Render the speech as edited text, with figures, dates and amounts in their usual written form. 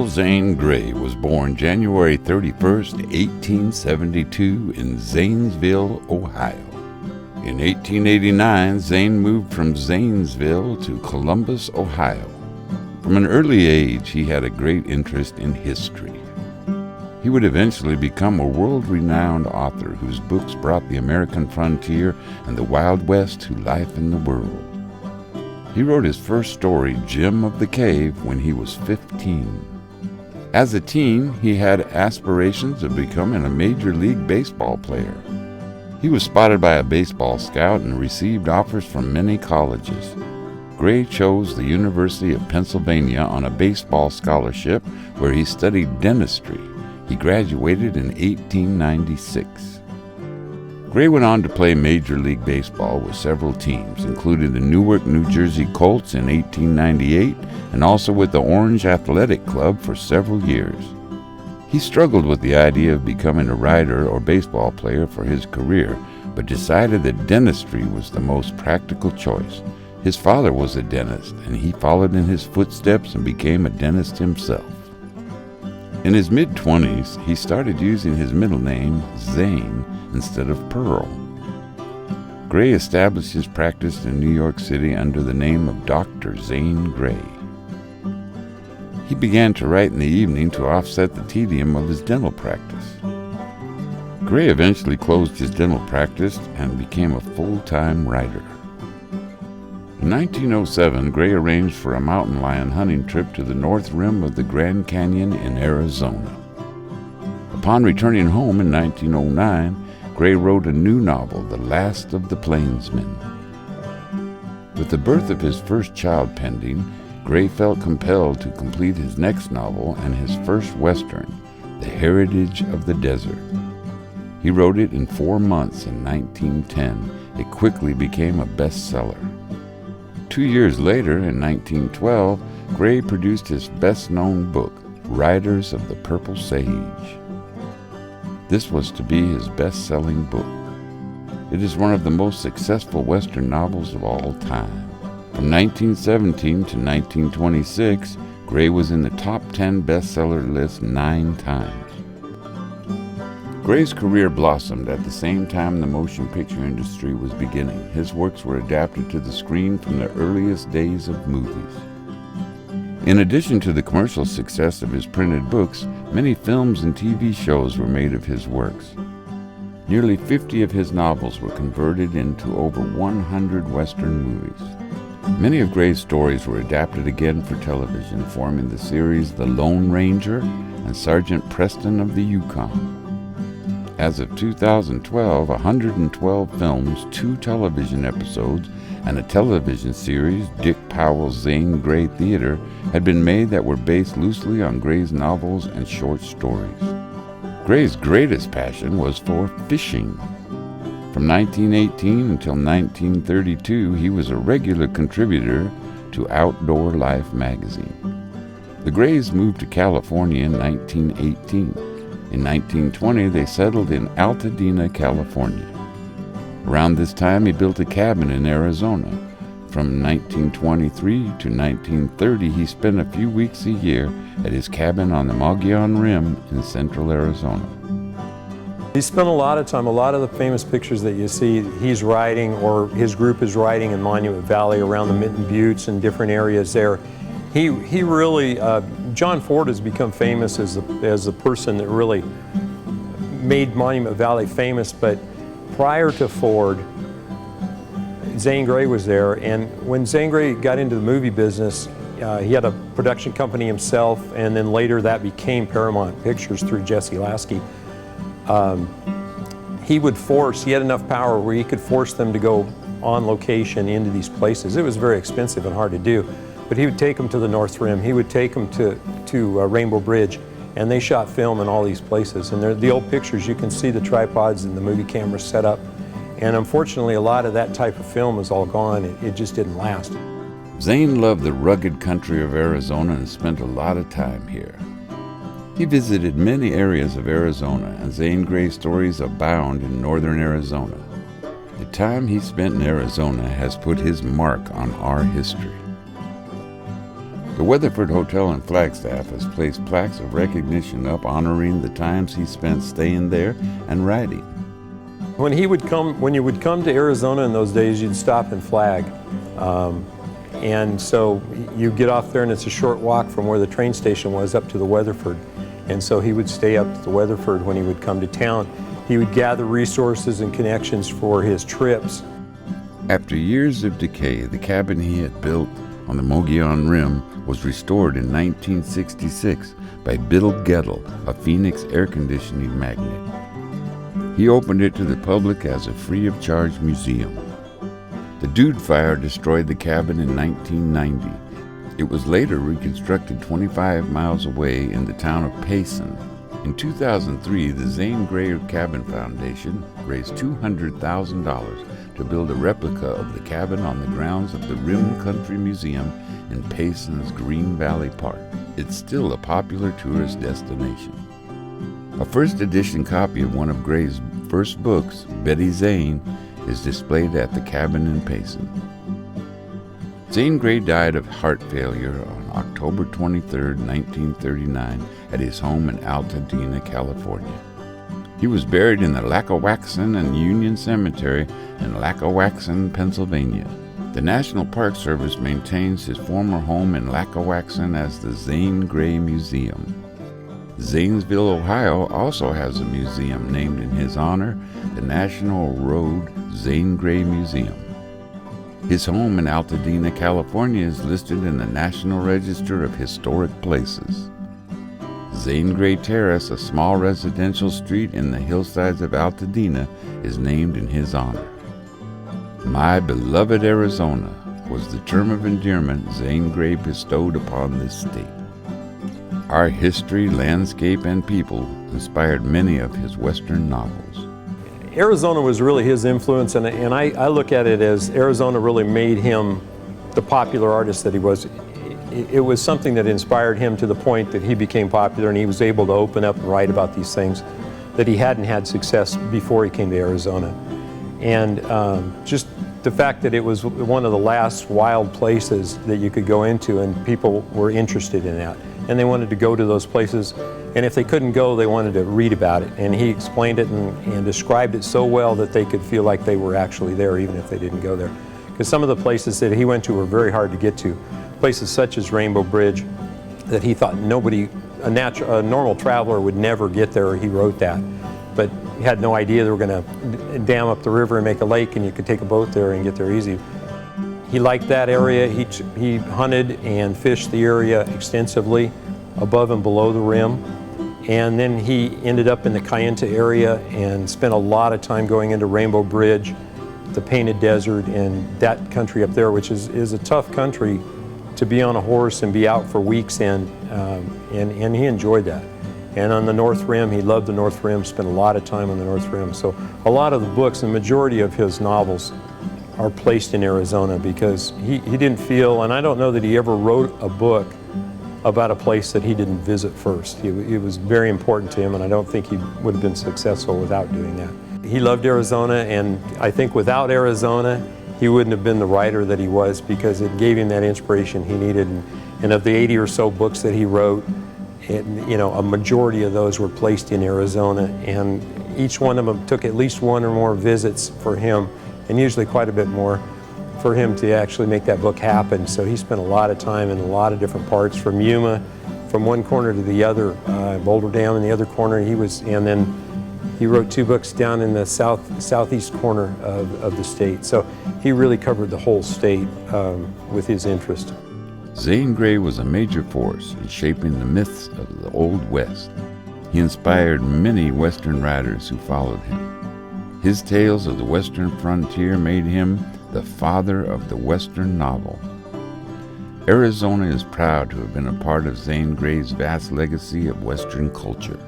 Charles Zane Grey was born January 31st, 1872 in Zanesville, Ohio. In 1889, Zane moved from Zanesville to Columbus, Ohio. From an early age, he had a great interest in history. He would eventually become a world-renowned author whose books brought the American frontier and the Wild West to life in the world. He wrote his first story, Jim of the Cave, when he was 15. As a teen, he had aspirations of becoming a Major League Baseball player. He was spotted by a baseball scout and received offers from many colleges. Grey chose the University of Pennsylvania on a baseball scholarship where he studied dentistry. He graduated in 1896. Grey went on to play Major League Baseball with several teams, including the Newark, New Jersey Colts in 1898 and also with the Orange Athletic Club for several years. He struggled with the idea of becoming a writer or baseball player for his career, but decided that dentistry was the most practical choice. His father was a dentist, and he followed in his footsteps and became a dentist himself. In his mid-20s, he started using his middle name, Zane, instead of Pearl. Grey established his practice in New York City under the name of Dr. Zane Grey. He began to write in the evening to offset the tedium of his dental practice. Grey eventually closed his dental practice and became a full-time writer. In 1907, Grey arranged for a mountain lion hunting trip to the north rim of the Grand Canyon in Arizona. Upon returning home in 1909, Grey wrote a new novel, The Last of the Plainsmen. With the birth of his first child pending, Grey felt compelled to complete his next novel and his first Western, The Heritage of the Desert. He wrote it in 4 months in 1910. It quickly became a bestseller. 2 years later, in 1912, Grey produced his best-known book, Riders of the Purple Sage. This was to be his best-selling book. It is one of the most successful Western novels of all time. From 1917 to 1926, Grey was in the top 10 bestseller list 9 times. Grey's career blossomed at the same time the motion picture industry was beginning. His works were adapted to the screen from the earliest days of movies. In addition to the commercial success of his printed books, many films and TV shows were made of his works. Nearly 50 of his novels were converted into over 100 Western movies. Many of Grey's stories were adapted again for television, forming the series The Lone Ranger and Sergeant Preston of the Yukon. As of 2012, 112 films, 2 television episodes, and a television series, Dick Powell's Zane Grey Theater, had been made that were based loosely on Grey's novels and short stories. Grey's greatest passion was for fishing. From 1918 until 1932, he was a regular contributor to Outdoor Life magazine. The Greys moved to California in 1918. In 1920, they settled in Altadena, California. Around this time, he built a cabin in Arizona. From 1923 to 1930, he spent a few weeks a year at his cabin on the Mogollon Rim in central Arizona. He spent a lot of time, a lot of the famous pictures that you see, he's riding or his group is riding in Monument Valley around the Mitten Buttes and different areas there. He really, John Ford has become famous as the person that really made Monument Valley famous, but prior to Ford, Zane Grey was there, and when Zane Grey got into the movie business, he had a production company himself, and then later that became Paramount Pictures through Jesse Lasky. He had enough power where he could force them to go on location into these places. It was very expensive and hard to do, but he would take them to the North Rim, he would take them to Rainbow Bridge, and they shot film in all these places. And the old pictures, you can see the tripods and the movie cameras set up. And unfortunately, a lot of that type of film is all gone. It just didn't last. Zane loved the rugged country of Arizona and spent a lot of time here. He visited many areas of Arizona, and Zane Grey's stories abound in northern Arizona. The time he spent in Arizona has put his mark on our history. The Weatherford Hotel in Flagstaff has placed plaques of recognition up honoring the times he spent staying there and writing. When you would come to Arizona in those days, you'd stop in Flag. And so you get off there and it's a short walk from where the train station was up to the Weatherford. And so he would stay up at the Weatherford when he would come to town. He would gather resources and connections for his trips. After years of decay, the cabin he had built on the Mogollon Rim was restored in 1966 by Bill Gettle, a Phoenix air conditioning magnate. He opened it to the public as a free-of-charge museum. The Dude Fire destroyed the cabin in 1990. It was later reconstructed 25 miles away in the town of Payson. In 2003, the Zane Grey Cabin Foundation raised $200,000 to build a replica of the cabin on the grounds of the Rim Country Museum in Payson's Green Valley Park. It's still a popular tourist destination. A first edition copy of one of Gray's first books, Betty Zane, is displayed at the cabin in Payson. Zane Grey died of heart failure on October 23, 1939, at his home in Altadena, California. He was buried in the Lackawaxen and Union Cemetery in Lackawaxen, Pennsylvania. The National Park Service maintains his former home in Lackawaxen as the Zane Grey Museum. Zanesville, Ohio also has a museum named in his honor, the National Road Zane Grey Museum. His home in Altadena, California is listed in the National Register of Historic Places. Zane Grey Terrace, a small residential street in the hillsides of Altadena, is named in his honor. My beloved Arizona was the term of endearment Zane Grey bestowed upon this state. Our history, landscape, and people inspired many of his Western novels. Arizona was really his influence, and I look at it as Arizona really made him the popular artist that he was. It was something that inspired him to the point that he became popular and he was able to open up and write about these things that he hadn't had success before he came to Arizona. And just the fact that it was one of the last wild places that you could go into, and people were interested in that. And they wanted to go to those places, and if they couldn't go, they wanted to read about it. And he explained it and described it so well that they could feel like they were actually there, even if they didn't go there. Because some of the places that he went to were very hard to get to. Places such as Rainbow Bridge, that he thought a normal traveler would never get there, he wrote that. But he had no idea they were going to dam up the river and make a lake, and you could take a boat there and get there easy. He liked that area. He hunted and fished the area extensively, above and below the rim. And then he ended up in the Kayenta area and spent a lot of time going into Rainbow Bridge, the Painted Desert, and that country up there, which is a tough country to be on a horse and be out for weeks in, and he enjoyed that. And on the North Rim, he loved the North Rim, spent a lot of time on the North Rim. So a lot of the books, the majority of his novels, are placed in Arizona because he didn't feel, and I don't know that he ever wrote a book about a place that he didn't visit first. It was very important to him, and I don't think he would have been successful without doing that. He loved Arizona, and I think without Arizona, he wouldn't have been the writer that he was, because it gave him that inspiration he needed. And of the 80 or so books that he wrote, a majority of those were placed in Arizona, and each one of them took at least one or more visits for him, and usually quite a bit more, for him to actually make that book happen. So he spent a lot of time in a lot of different parts, from Yuma, from one corner to the other, Boulder Dam in the other corner. And then he wrote 2 books down in the southeast corner of the state. So he really covered the whole state with his interest. Zane Grey was a major force in shaping the myths of the Old West. He inspired many Western writers who followed him. His tales of the Western frontier made him the father of the Western novel. Arizona is proud to have been a part of Zane Grey's vast legacy of Western culture.